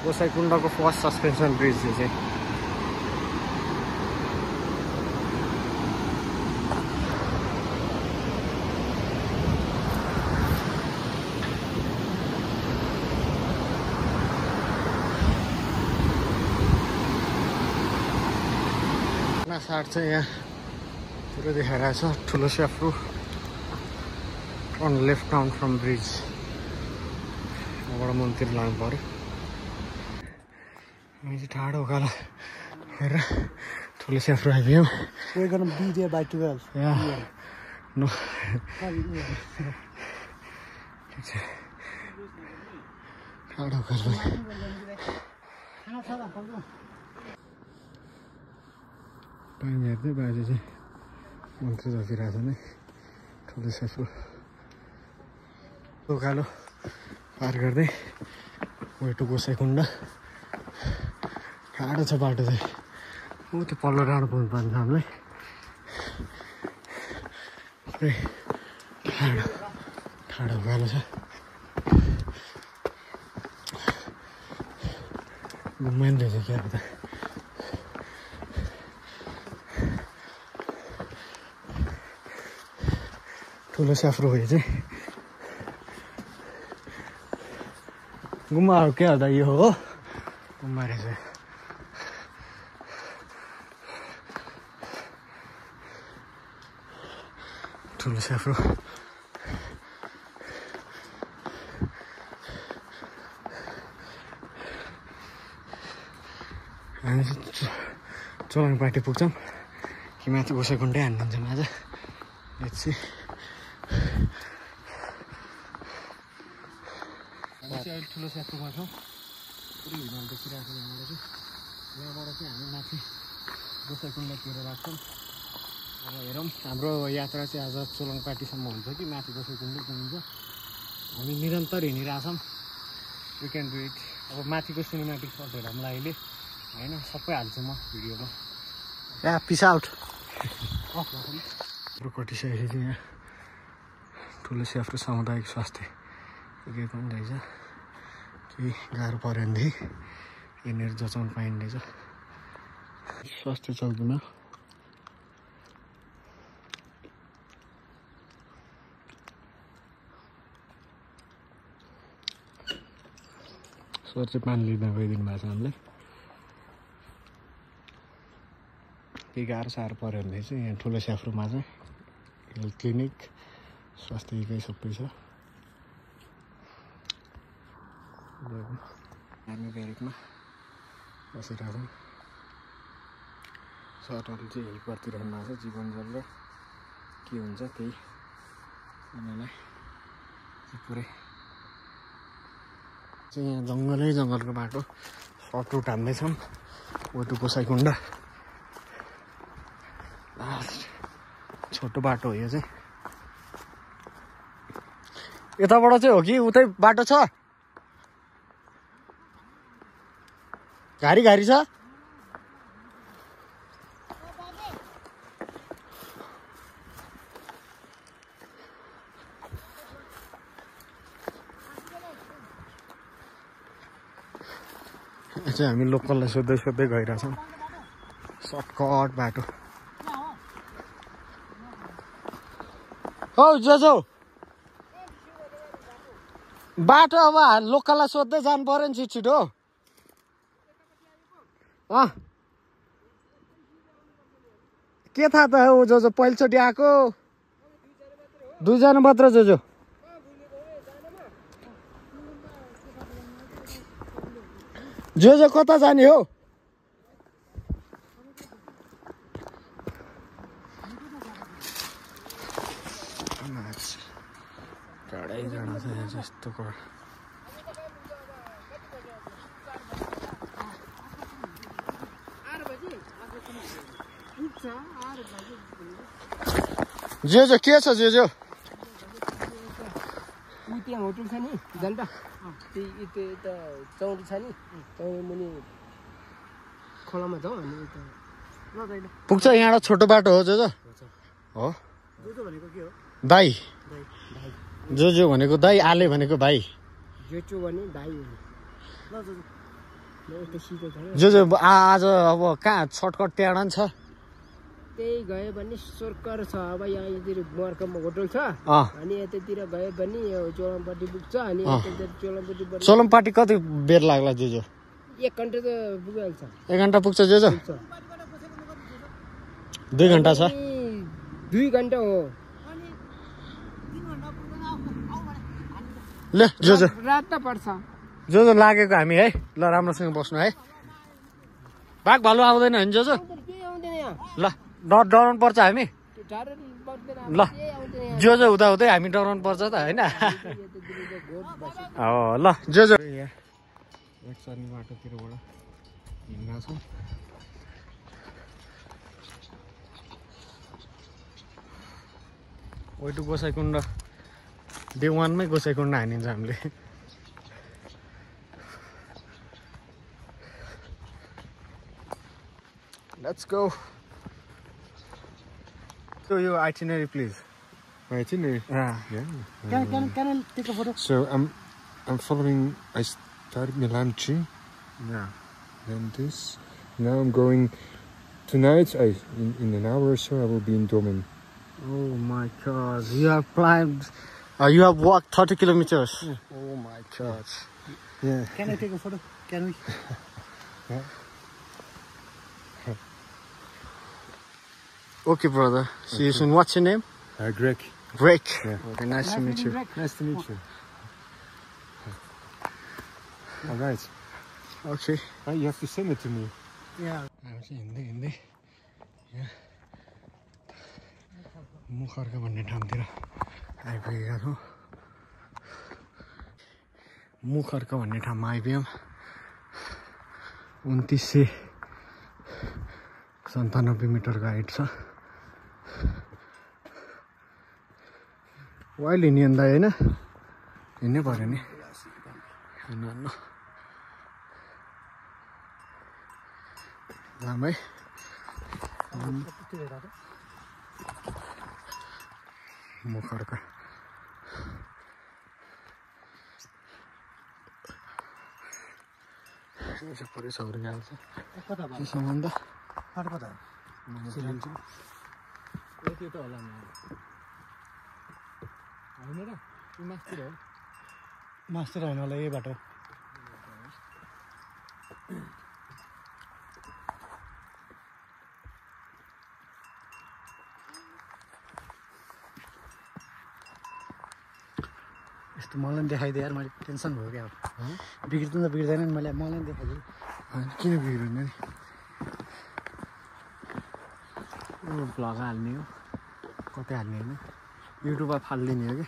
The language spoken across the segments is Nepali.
गोसाइकुण्डको फर्स्ट सस्पेन्सन ब्रिज यो चाहिँ। साट चाहिँ यहाँ पुरो देखाइरहेछ ठुलो स्याफ्रो on left down from bridge. यहाँबाट मन्दिर लानु पर्यो। हामी चाहिँ टाढो उकालो हेरेर ठुलो स्याफ्रो आइपुग्यौँ। We're gonna be there by 12. Yeah. No. टाढो उकालो टाइम हेर्दै बाजे चाहिँ मन्दिर राखिरहेछ नै ठुलो स्याफ्रो उकालो पार गर्दै वे टु गोसाइकुण्ड। टाढो छ बाटो चाहिँ ऊ त्यो पल्लो डाँडो पुग्नु पर्छ हामीलाई। पुरै टाढो टाढो उकालो छ। घुमाइँदै रहेछ क्या त ठुलो स्याफ्रो हो यो चाहिँ। गुम्बा हो क्या हो त यो हो गुम्बा रहेछ। ठुलो स्याफ्रो हामी चोलाङपाटी पुग्छौँ कि माथि गोसाइकुण्डै हानिदिन्छौँ आज। Let's see. हामी चाहिँ अहिले ठुलो स्याफ्रोमा छौँ। पुरै हिमाल देखिरहेको छ यहाँबाट चाहिँ। यहाँबाट चाहिँ हामी माथि गोसाइकुण्डतिर लाग्छौँ। अब हेरौँ हाम्रो यात्रा चाहिँ आज चोलाङपाटीसम्म हुन्छ कि माथि गोसाइकुण्ड पुगिन्छ। हामी निरन्तर हिँडिरहेछौँ। We can do it. अब माथिको सिनेमेटिक सटहरू हामीलाई अहिले होइन सबै हाल्छु म भिडियोमा। या पिस आउट। हाम्रो कटिसकेको चाहिँ यहाँ ठुलो स्याफ्रो सामुदायिक स्वास्थ्य के पनि रहेछ। केही गाह्रो पऱ्यो भनेदेखि यहाँनिर जचाउनु पाइँदैछ स्वास्थ्य चौकीमा। सर चाहिँ पानी लिँदा गइदिनु भएको छ हामीलाई। केही गाह्रो साह्रो पऱ्यो भनेदेखि चाहिँ यहाँ ठुलो स्याफ्रोमा चाहिँ हेल्थ क्लिनिक स्वास्थ्यकै सबै छ। आर्मी ब्यारेकमा बसिरहेछौँ। सरहरूले चाहिँ हेल्प गरिदिइरहनु भएको छ। जीवन जल के हुन्छ त्यही उनीहरूलाई पुरै चाहिँ यहाँ जङ्गलै जङ्गलको बाटो short root हान्दैछौँ way to Gosaikunda. छोटो बाटो हो यो चाहिँ। यताबाट चाहिँ हो कि उतै बाटो छ? घारी घारी छ? चाहिँ हामी लोकललाई सोध्दै सोध्दै गइरहेछौँ। सर्टकट बाटो। हौ जो बाटो अब लोकललाई सोध्दै जानु पर्यो नि छिटो। के थाहा त हो जो पहिलोचोटि आएको? दुईजना मात्र जो जो कता जाने हो? टाढै जानु छ यहाँ जस्तो जो के छ जो त्यहाँ होटल छ नि जनता त्यो चौरी छ नि चौरी मुनि खोलामा जाउँ हामी। पुग्छ यहाँबाट छोटो बाटो हो जो हो। भनेको के हो? दाई जो भनेको दाई, आले भनेको भाइ। जेचो भने दाई हो। यस्तो सिधो छैन जो आज अब कहाँ सर्टकट ट्याडन छ त्यही गयो भने सर्कर छ अब यहाँ यतिर मर्कमा होटल छ अनि यतातिर गयो भने यो चोलमपट्टि पुग्छ अनि यतातिर चोलमपट्टि चोलमपट्टि कति बेर लाग्ला जो 1 घन्टा त पुगिहाल्छ 1 घन्टा पुग्छ जो 2 घन्टा छ 2 घन्टा हो ले जो रात त पर्छ जो लागेको हामी है ल राम्रोसँग बस्नु है बाघ भालु आउँदैन नि जो ल डराउनु पर्छ हामी ल जो हुँदा हुँदै हामी डराउनु पर्छ त होइन ल जो एक सर्ने बाटोतिरबाट हिँड्न छौँ ओइटु गोसाइकुण्ड डे 1 मै गोसाइकुण्ड हानिन्छ हामीले Let's go. So your itinerary, please. My itinerary? Yeah. Can I take a photo? So I'm following. I started Milamchi. Yeah. Then this. Now I'm going. Tonight, in an hour or so, I will be in Domen. Oh my God! You have climbed. You have walked 30 kilometers. Yeah. Oh my God! Yeah. Can I take a photo? Can we? Yeah. Okay, brother. See you soon. What's your name? Greg. Greg. Yeah. Okay, nice to meet you. Nice to meet you. All right. Okay. You have to send it to me. Yeah. हिँड्दै मुखर्क भन्ने ठाउँतिर आइपुगेका छौँ मुखर्क भन्ने ठाउँमा आइपुग्यौँ 2997 मिटरको हाइट छ अहिले हिँड्यो नि त होइन हिँड्नै पर्यो नि हिँड्नु जाम है मुखर्क पुरै सौरी गएको छ के सम्बन्ध त्यो त होला होइन र मास्तिर हो मास्तिर होइन होला यही बाटो यस्तो मलाई देखाइदिए यार मैले टेन्सन भयो क्या अब बिग्रिँदैन त बिग्रिँदैन नि मलाई देखाइदिएँ किन बिग्रिँदैन नि भ्लग हाल्ने हो कतै हाल्ने होइन युट्युबमा फालिदिने हो कि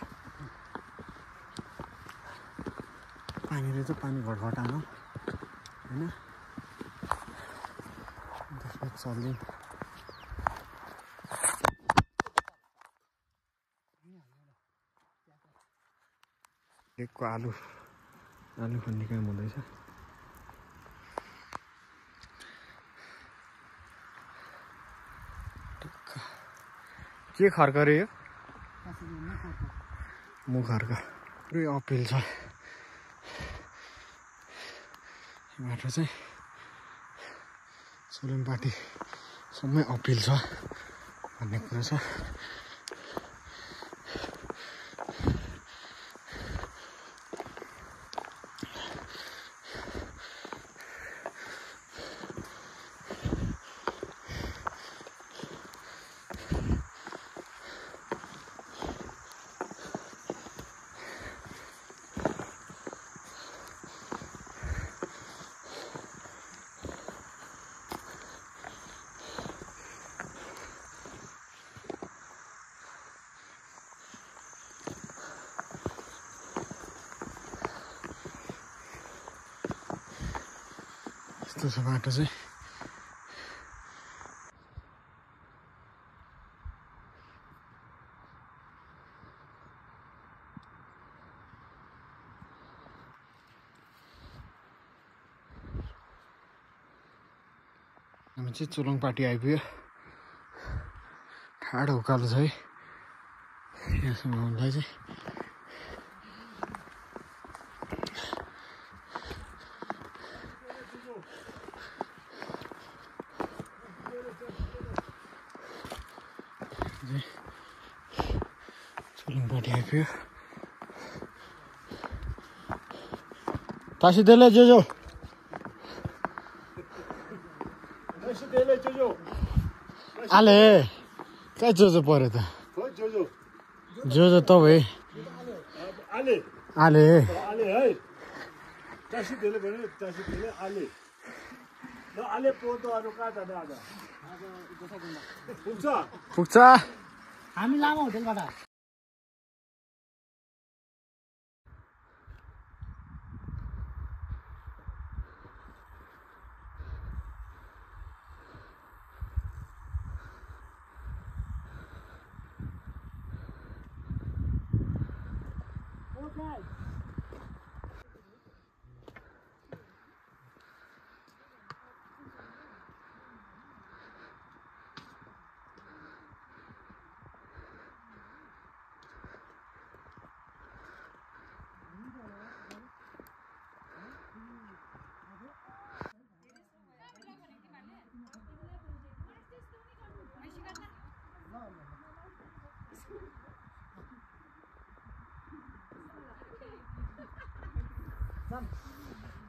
पानीले चाहिँ पानी घटघट आउनु होइन त्यसपछि चल्दिउँ एकको आलु खन्ने काम हुँदैछ के खर्क रे यो मुखर्क पुरै अपिल छ बाटो चाहिँ सोलुङपाटी सम्मै अपिल छ भन्ने कुरा छ यस्तो छ बाटो चाहिँ हामी चाहिँ चोलङपाटी आइपुग्यो ठाडो उकालो छ है यहाँसम्म आउनुलाई चाहिँ Everybody happy. 다시 델레 조조. 다시 델레 조조. 알레. काय जोजो पर्यो त 조조. जोजो त भए आले आले आले है दासी 델레 भने दासी 델레 आले ल आले पोतो अरु का त आज पुग्छ पुग्छ हामी लामो होटलबाट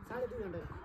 साढे 2 घण्टा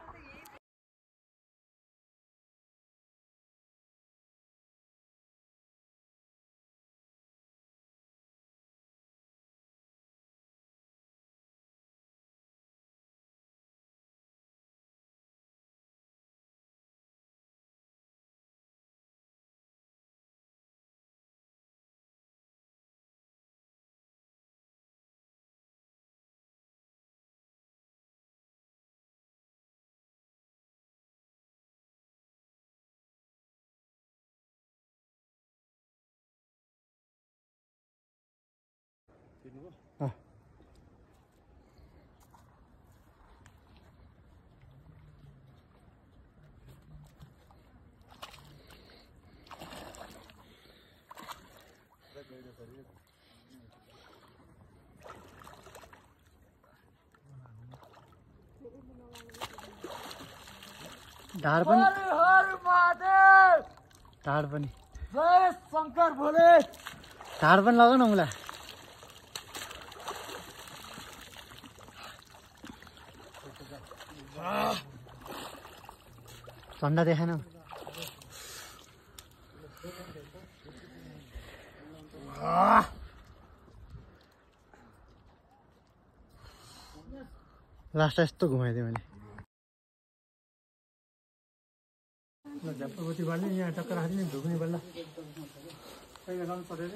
ढाड पनि ढाड पनि जय शंकर भोले ढाड पनि लगाउ न मलाई झन्डा देखाएन लास्ट यस्तो घुमाइदिएँ मैले झप्पी बाल्ने यहाँ टक्क राखिदिने ढुक्ने बेला पहिला गाउनु पऱ्यो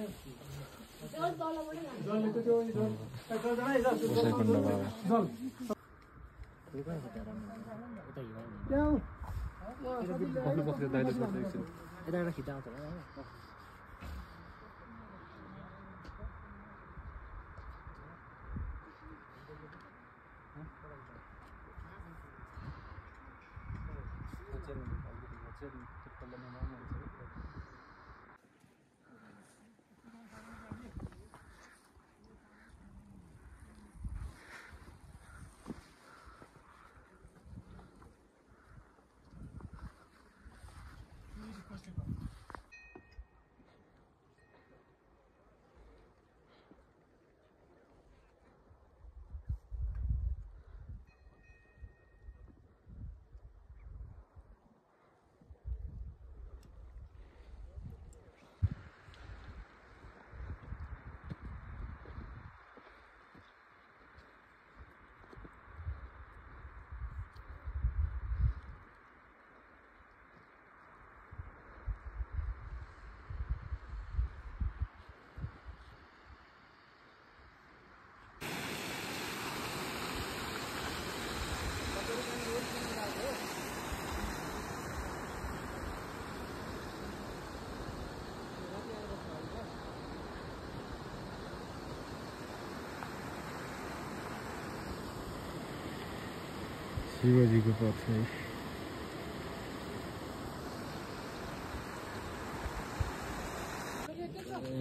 शिवजीको पथ है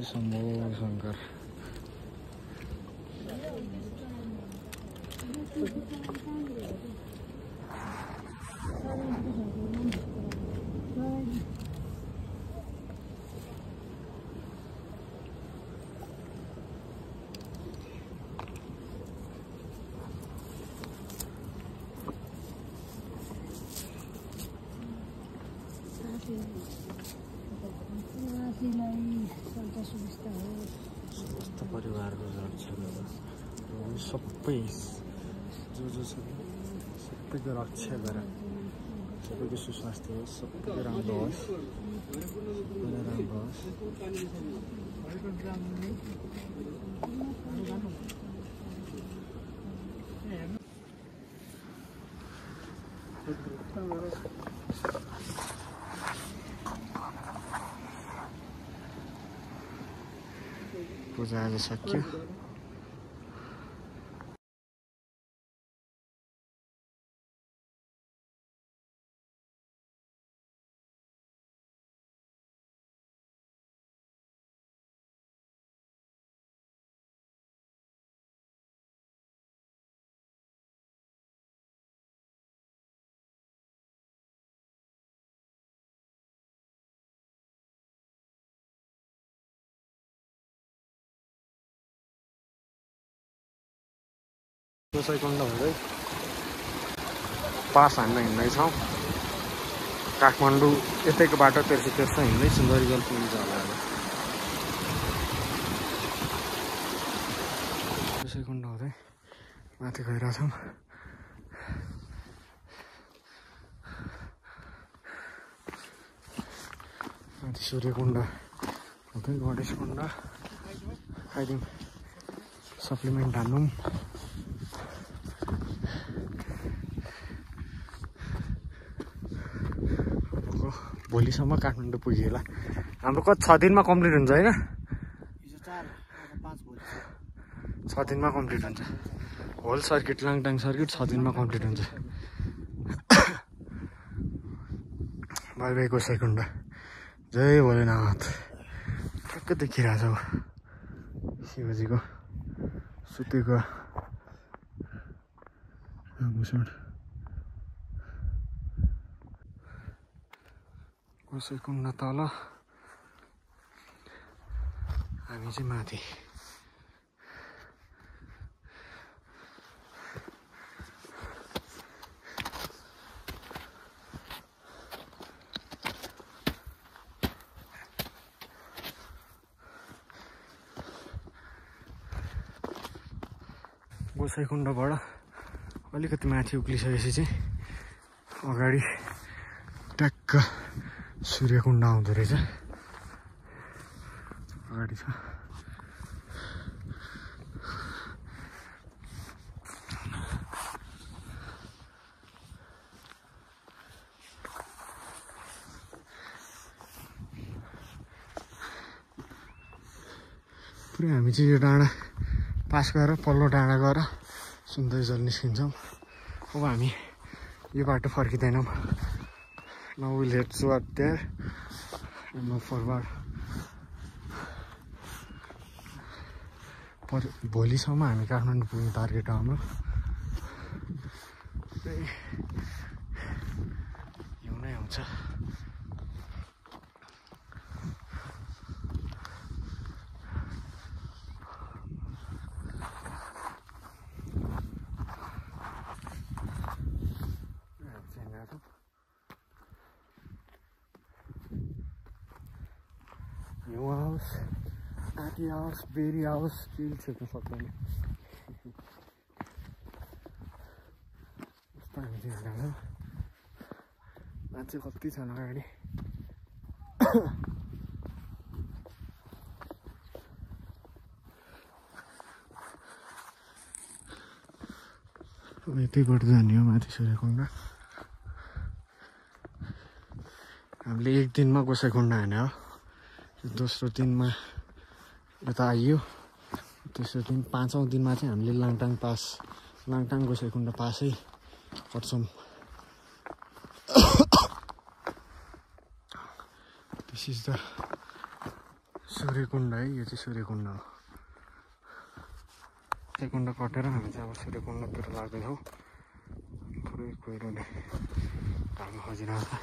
शम्भो शङ्कर स्वस्थ परिवारको रक्षा गरेर सबै जो छ सबैको रक्षा गरेर सबैको सुस्वास्थ्य होस्, सबैको राम्रो होस्, सबैलाई राम्रो होस्। पूजा आज सक्यो। गोसाइकुण्ड हुँदै पास हामी हिँड्दैछौँ। काठमाडौँ यतैको बाटो तेर्सो हिँड्दै सुन्दरीगढ पुगिन्छ होला। गोसाइकुण्ड हुँदै माथि गइरहेछौँ। माथि सूर्यकुण्ड हुँदै गणेशकुण्ड खाइदिउँ, सप्लिमेन्ट हान्नु। भोलिसम्म काठमाडौँ पुगेला। हाम्रो कति 6 दिनमा कम्प्लिट हुन्छ होइन? 6 दिनमा कम्प्लिट हुन्छ। होल सर्किट लाङटाङ सर्किट 6 दिनमा कम्प्लिट हुन्छ। Bye bye Gosaikunda. जय भोलेनाथ। ठ्याक्कै देखिरहेछ शिवजीको सुतेको आभूषण। गोसाइकुण्ड तल, हामी चाहिँ माथि। गोसाइकुण्डबाट अलिकति माथि उक्लिसकेपछि चाहिँ अगाडि ट्याक्क सूर्यकुण्ड आउँदो रहेछ। अगाडि छ। पुरै हामी चाहिँ यो डाँडा पास गरेर पल्लो डाँडा गएर सुन्दरीजल निस्किन्छौँ। अब हामी यो बाटो फर्किँदैनौँ। Now we'll head toward there and move forward. भोलिसम्म हामी काठमाडौँ पुग्ने टार्गेट हो हाम्रो। हिउँनै हुन्छ। हिउँ आओस्, आँटी आओस्, बेरी आओस्, केही छेक्न सक्दैन। यस्तो हामी चाहिँ हिँड्छौँ। मान्छे कति छन् अगाडि। यतैबाट जाने हो माथि सूर्यकुण्ड। हामीले एक दिनमा गोसाइकुण्ड हाने हो। दोस्रो दिनमा यता आइयो। तेस्रो दिन 5औं दिनमा चाहिँ हामीले लाङटाङ पास, लाङटाङ गोसाइकुण्ड पासै गर्छौँ। दिस इज द सूर्यकुण्ड है। यो चाहिँ सूर्यकुण्ड हो। सूर्यकुण्ड कटेर हामी चाहिँ अब सूर्यकुण्डतिर लाग्दैछौँ। पुरै कुहिरोले ढाल्न खोजिरहेको छ।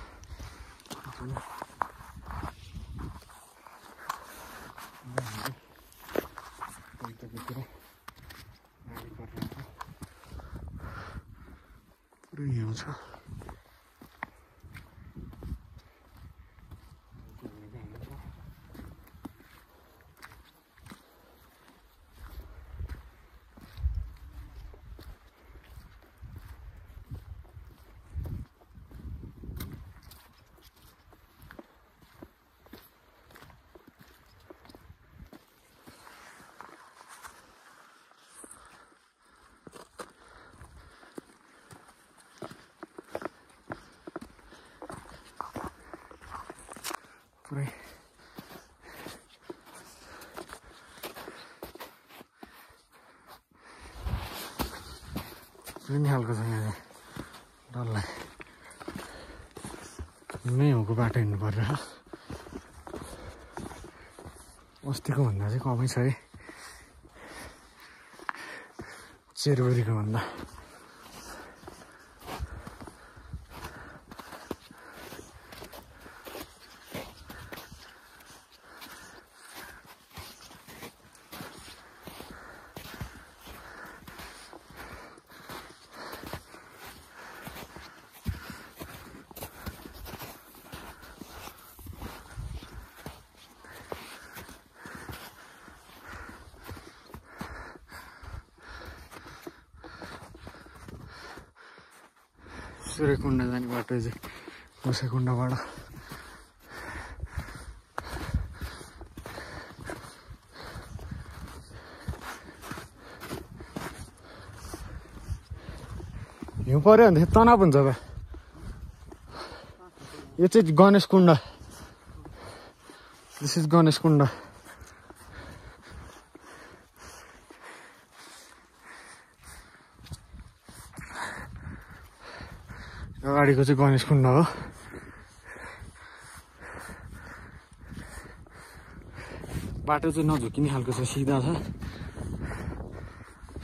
पुरै हिउँ छ। सुक्ने खालको छ यहाँ डल्लै मेहुको बाटो हिँड्नु पर्छ अस्तिको भन्दा चाहिँ कमै छ है चेरबेरीको भन्दा सूर्यकुण्ड जाने बाटो चाहिँ गोसाइकुण्डबाट हिउँ पर्यो भने तनाव हुन्छ बा यो चाहिँ गणेश कुण्ड दिस इज गणेश कुण्ड अगाडिको चाहिँ गणेश कुण्ड हो बाटो चाहिँ नझुकिने खालको छ सिधा छ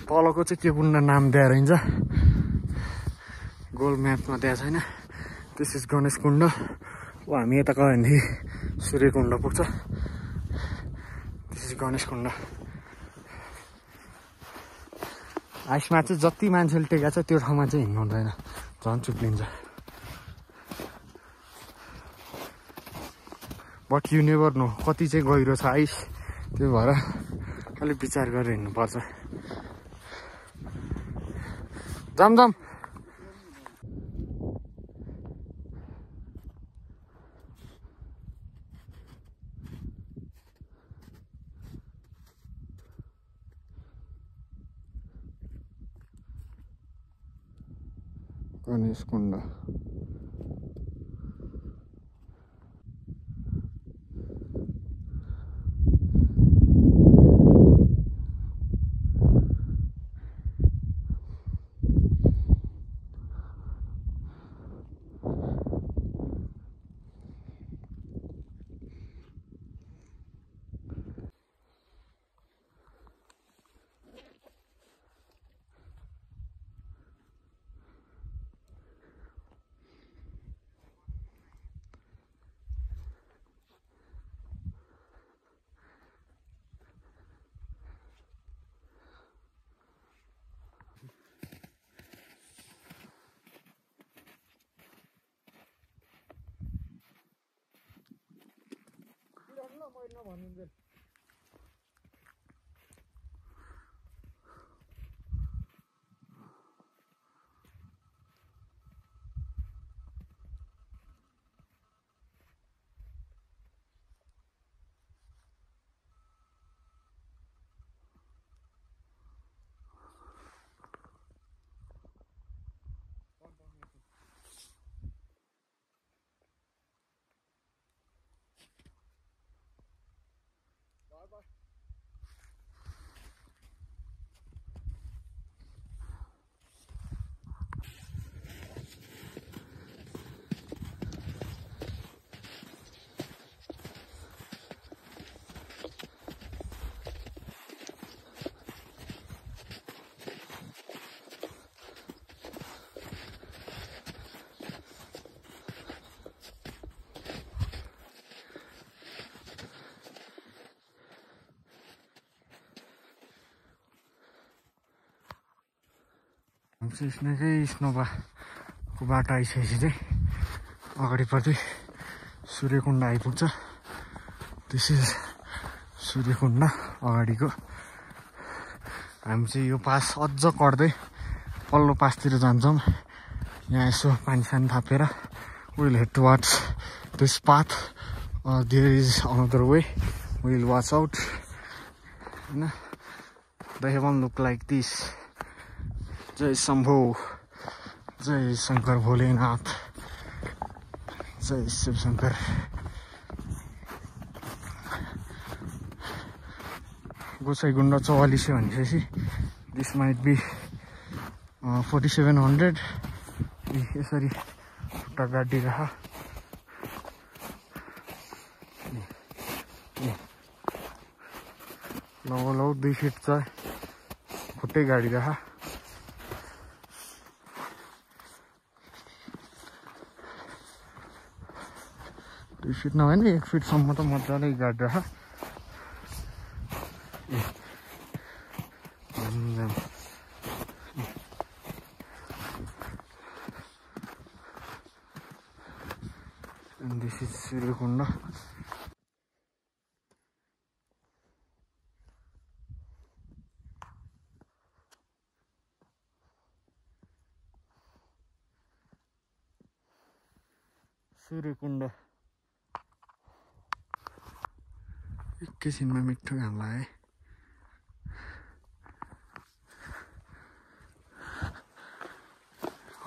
तलको चाहिँ के कुण्ड नाम दिएर हिँड्छ गोल म्यापमा दिएको छैन दिस इज गणेश कुण्ड अब हामी यता गयो भनेदेखि सूर्यकुण्ड पुग्छ दिस इज गणेश कुण्ड आइसमा चाहिँ जति मान्छेले टेकेको छ त्यो ठाउँमा चाहिँ हिँड्नु हुँदैन झन् चुप्लिन्छ बट यु नेभर नो कति चाहिँ गहिरो छ आइस त्यो भएर अलिक विचार गरेर हिँड्नुपर्छ जाम जाम गणेश कुण्ड स्नेकै स्नोपाको बाटो आइसकेपछि चाहिँ अगाडिपट्टि सूर्यकुण्ड आइपुग्छ दिस इज सूर्यकुण्ड अगाडिको हामी चाहिँ यो पास अझ कट्दै पल्लो पासतिर जान्छौँ यहाँ यसो पानी सानी थापेर we'll head towards this path there is another way we'll watch out होइन the heaven look like this जय शम्भो जय शङ्कर भोलेनाथ जय शिव शङ्कर गोसाइकुण्ड 44 भनेपछि दिस माइट बी 4700 यसरी खुट्टा गाडिरह लगभग 2 फिट चाहिँ खुट्टै गाडिरह 2 फिट नभए 1 फिटसम्म त मजाले गाडिरह And this is Suryakonda. Suryakonda. एकैछिनमा मिठो घाम लाग्यो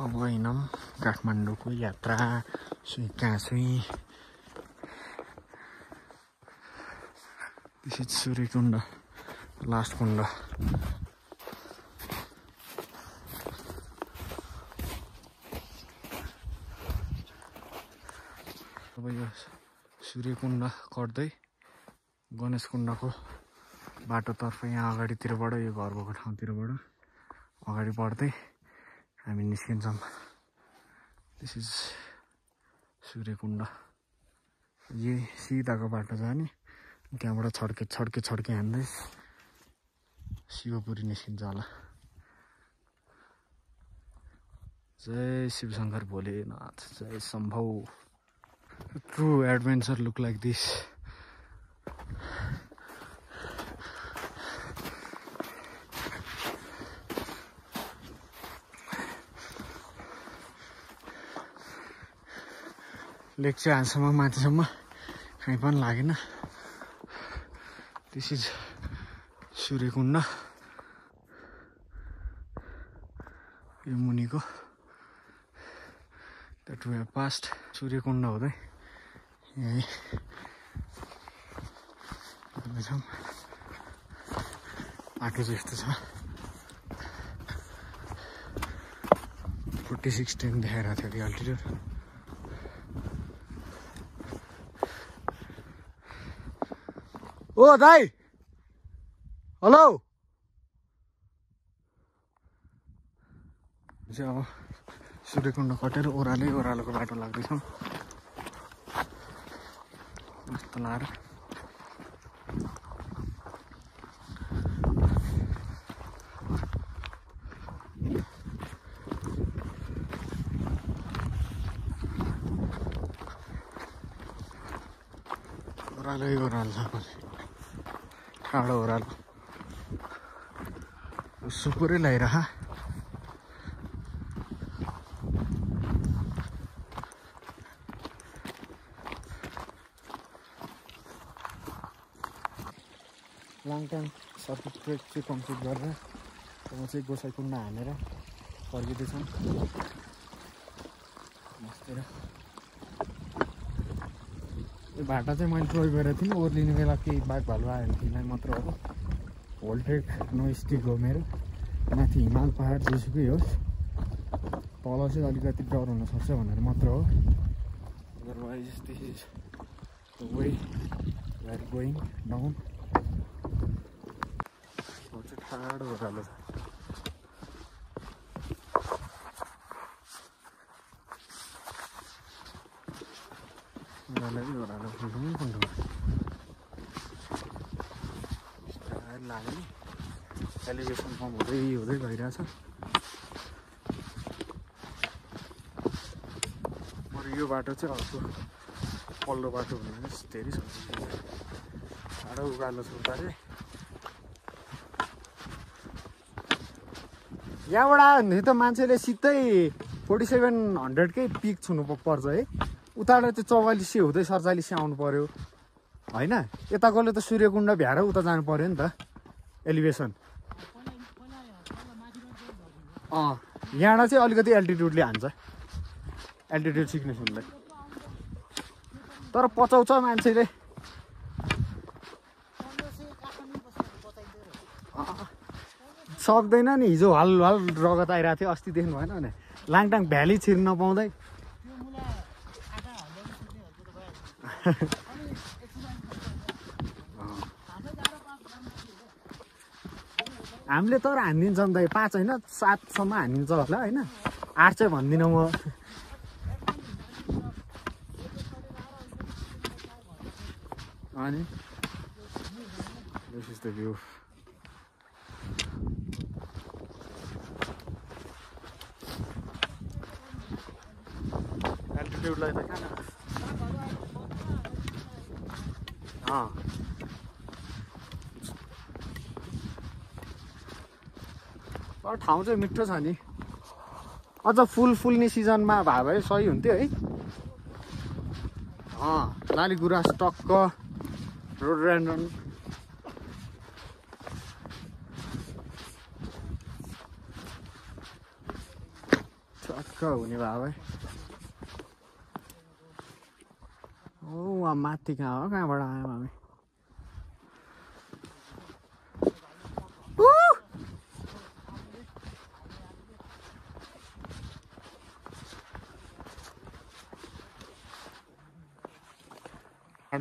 अब हिँडौँ काठमाडौँको यात्रा सुई This is Suryakonda, last Konda. अब यो सूर्यकुण्ड कट्दै गणेश कुण्डको बाटोतर्फ यहाँ अगाडितिरबाट यो घर भएको ठाउँतिरबाट अगाडि बढ्दै हामी निस्किन्छौँ दिस इज सूर्यकुण्ड यो सिधाको बाटो जाने त्यहाँबाट छड्के हान्दै शिवपुरी निस्किन्छ होला जय शिवशंकर भोलेनाथ जय Shambho True adventure look like this. लेक चाहिँ हालसम्म माथिसम्म कहीँ पनि लागेन दिस इज सूर्यकुण्ड यो मुनिको that we have passed Suryakund हुँदै यही बाटो जस्तो छ 46 10 देखाइरहेको थियो अल्टिट्युड ओ दाइ हेलो अब सूर्यकुण्ड कटेर ओह्रालोको बाटो लाग्दैछौँ मस्त लाएर ओह्रालो छ ठाडो ओह्रालो सुपुरै लगाइरह लङ टाइम सर्किट ट्रेक चाहिँ कम्प्लिट गरेर म चाहिँ गोसाइकुण्ड हानेर फर्किँदैछौँ मस्तेर यो भाटा चाहिँ मैले प्रयोग गरेको थिइनँ ओर्लिने बेला केही बाघ भालु आयो भने तिमीलाई मात्र हो होल ट्रेक नो स्टिक हो मेरो माथि हिमाल पहाड जेसुकै होस् तल चाहिँ अलिकति डर हुनसक्छ भनेर मात्र हो otherwise this is the way we are going down ठाडो ओह्रालो छ ओह्रालो लाग्यो नि एलिभेसन कम हुँदै गइरहेछ मेरो यो बाटो चाहिँ अर्को पल्लो बाटो भन्दा धेरै ठाडो उकालो छ उतारे यहाँबाट आयो भने त मान्छेले सिधै 4700कै पिक छुनु पर्छ है उताबाट चाहिँ 4400 हुँदै 4700 आउनु पर्यो होइन यता गएले त सूर्यकुण्ड भ्याएर उता जानु पर्यो नि त एलिभेसन यहाँबाट चाहिँ अलिकति एल्टिट्युडले हान्छ एल्टिट्युड सिक्नेस हुँदै तर पचाउँछ मान्छेले सक्दैन नि हिजो हल रगत आइरहेको थियो अस्ति देख्नु भएन भने लाङटाङ भ्याली छिर्न नपाउँदै हामीले तर हानिदिन्छौँ दाइ 5 होइन 7 सम्म हानिन्छ होला होइन 8 चाहिँ भन्दिनँ म अनि this is the view altitude लाई त खाना तर ठाउँ चाहिँ मिठो छ नि अझ फुल्ने सिजनमा भए भए सही हुन्थ्यो है लाली गुराँस टक्क रोडोडेन्ड्रन टक्क हुने भए भए वहाँ माथि कहाँ हो कहाँबाट आयौँ हामी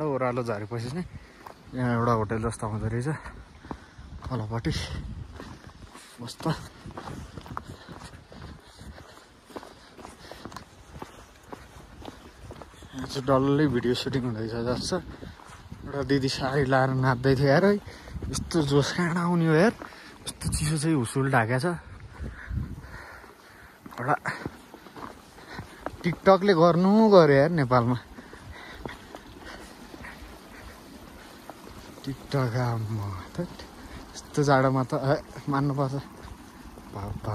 ओह्रालो झरेपछि चाहिँ यहाँ एउटा होटल जस्तो आउँदो रहेछ तलपट्टि मस्त यहाँ चाहिँ डल्लै भिडियो सुटिङ हुँदैछ जस्तो एउटा दिदी साडी लाएर नाच्दै थियो यार है यस्तो जोस कहाँ आउने हो यार यस्तो चिसो चाहिँ हुसुल ढाकेको छ एउटा टिकटकले गर्नु गर्यो यार नेपालमा टिकटक यस्तो जाडोमा त मान्नुपर्छ बाबा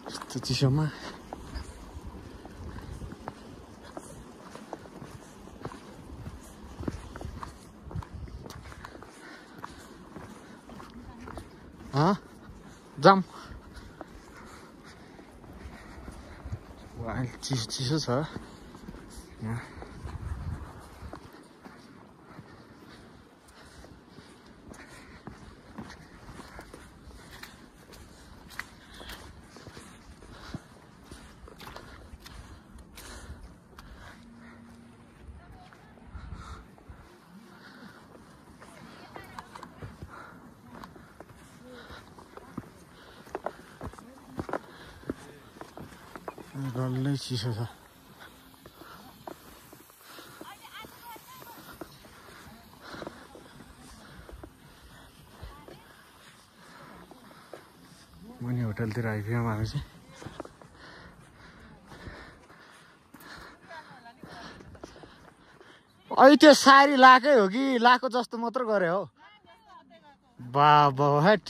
यस्तो चिसोमा जाम चिसो चिसो छ यहाँ डल्लै चिसो छ मुनि होटलतिर आइपुग्यौँ हामी चाहिँ अहिले त्यो सारी लाकै हो कि लाको जस्तो मात्र गरे हो बाबा हट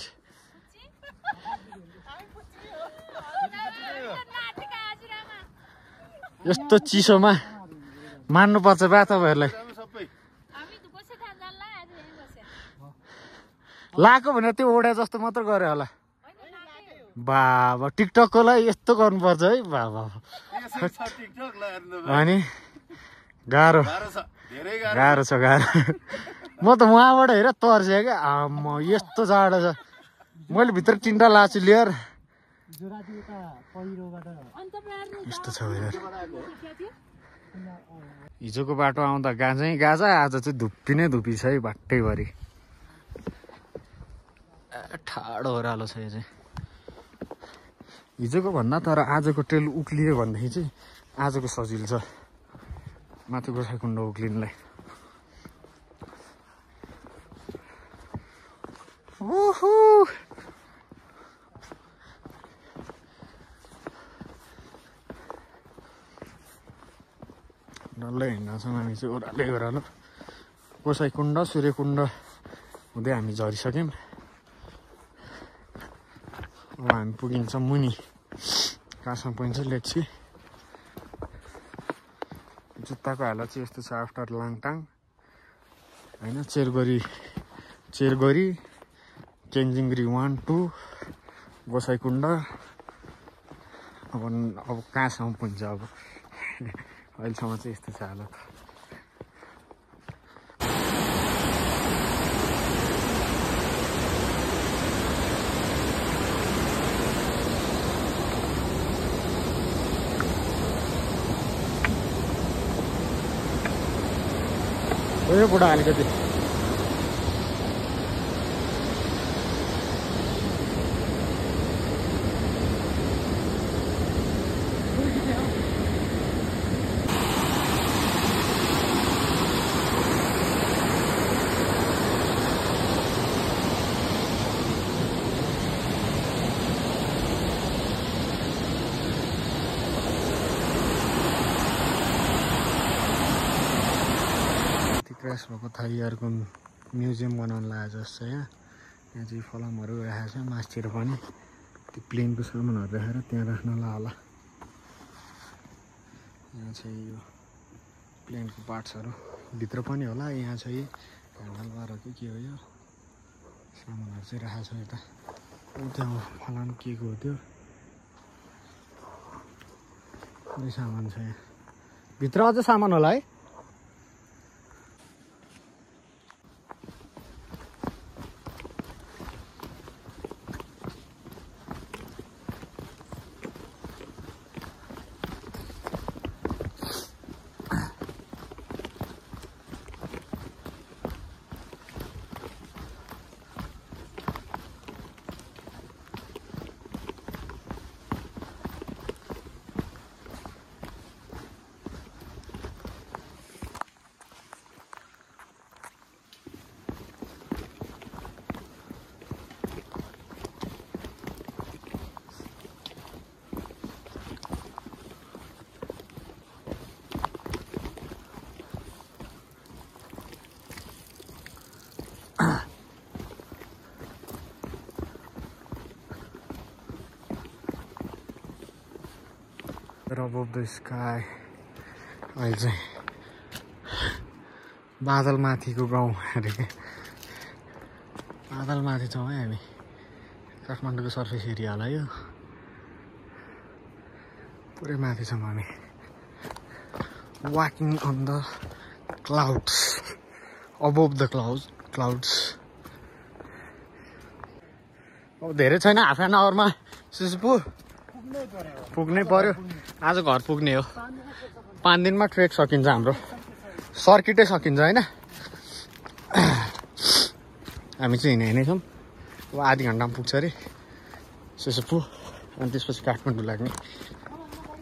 यस्तो चिसोमा मान्नुपर्छ बा तपाईँहरूलाई लाको भने त्यो ओढा जस्तो मात्र गरे होला बाबा टिकटककोलाई यस्तो गर्नुपर्छ है बाबा अनि गाह्रो छ म त उहाँबाट हेर तर्सेँ क्या आम्म यस्तो जाडो छ मैले भित्र टिन्डा लाछु लिएर यस्तो छ हिजोको बाटो आउँदा गाजै गाजा आज चाहिँ धुप्पी नै धुप्पी छ है बाटैभरि ठाडो ओह्रालो छ यो चाहिँ हिजोको भन्दा तर आजको ट्रेल उक्लियो भनेदेखि चाहिँ आजको सजिलो छ माथि गोसाइकुण्ड उक्लिनलाई ओहो डल्लै हिँड्न छौँ हामी चाहिँ ओह्रालो गोसाइकुण्ड सूर्यकुण्ड हुँदै हामी झरिसक्यौँ अब हामी पुगिन्छौँ मुनि कहाँसम्म पुगिन्छ लेट्सी जुत्ताको हालत चाहिँ यस्तो छ आफ्टर लाङटाङ होइन चेरगोरी केन्जिङगिरी 1 2 गोसाइकुण्ड अब कहाँसम्म पुग्छ अब अहिलेसम्म चाहिँ यस्तो छ हालत यो बुढा अलिकति क्रास भएको थाईहरूको म्युजियम बनाउन लागेको जस्तो छ। यहाँ चाहिँ फलामहरू राखेको छ, मासतिर पनि त्यो प्लेनको सामानहरू राखेर त्यहाँ राख्नलाई होला। यहाँ चाहिँ यो प्लेनको पार्ट्सहरू भित्र पनि होला। यहाँ चाहिँ ह्यान्डल बारको के हो यो सामानहरू चाहिँ राखेको छ। यता त्यहाँ फलाम के को हो त्यो सामान छ। यहाँ भित्र अझ सामान होला है। Above the sky अहिले चाहिँ बादल माथिको गाउँ अरे बादल माथि छौँ है हामी। काठमाडौँको सर्फेस एरियालाई यो पुरै माथि छौँ हामी। Walking on the clouds above the clouds. अब धेरै छैन, हाफ एन आवरमा सिसपु पुग्नै पर्यो। आज घर पुग्ने हो। 5 दिनमा ट्रेक सकिन्छ हाम्रो, सर्किटै सकिन्छ होइन। हामी चाहिँ हिँडै छौँ। अब आधी घन्टामा पुग्छ अरे सिसपु, अनि त्यसपछि काठमाडौँ लाग्ने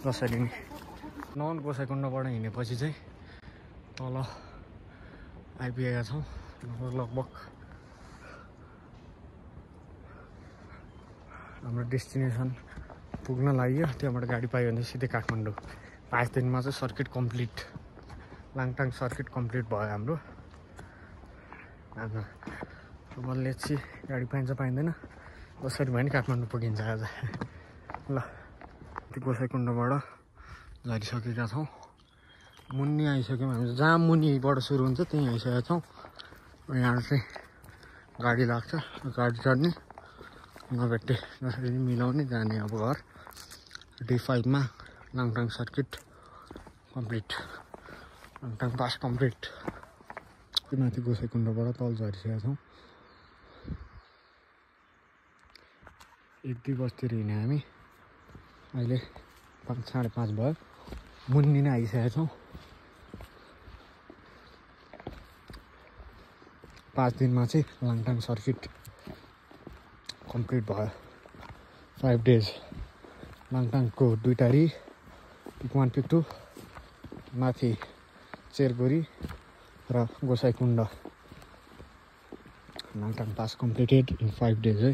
जसरी नि। नन गोसाइकुण्डबाट हिँडेपछि चाहिँ तल आइपुगेका छौँ। लगभग हाम्रो डेस्टिनेसन पुग्न लाग्यो। त्यहाँबाट गाडी पायो भने सिधै काठमाडौँ। 5 दिनमा चाहिँ circuit complete, Langtang circuit complete भयो हाम्रो। अब लेट्सी गाडी पाइन्छ पाइँदैन, जसरी भयो नि काठमाडौँ पुगिन्छ आज। ल त्यो गोसाइकुण्डबाट झरिसकेका छौँ। मुन्नी आइसक्यौँ हामी। जहाँ मुनिबाट सुरु हुन्छ त्यहीँ आइसकेका छौँ। यहाँ चाहिँ गाडी लाग्छ, गाडी चढ्ने नभेट्टे जसरी मिलाउने जाने। अब घर डे 5 मा Langtang circuit complete, Langtang pass complete. त्यो माथि गोसाइकुण्डबाट तल झरिसकेका छौँ। 1-2 बजतिर हिँड्यौँ हामी। अहिले 5, 5:30 भयो। मुन्नी नै आइसकेका छौँ। 5 दिनमा चाहिँ लाङटाङ सर्किट कम्प्लिट भयो। 5 डेज लाङटाङको दुईटारी, पिक 1 पिक 2 माथि चेरगोरी र Gosaikunda Langtang pass completed in 5 days है।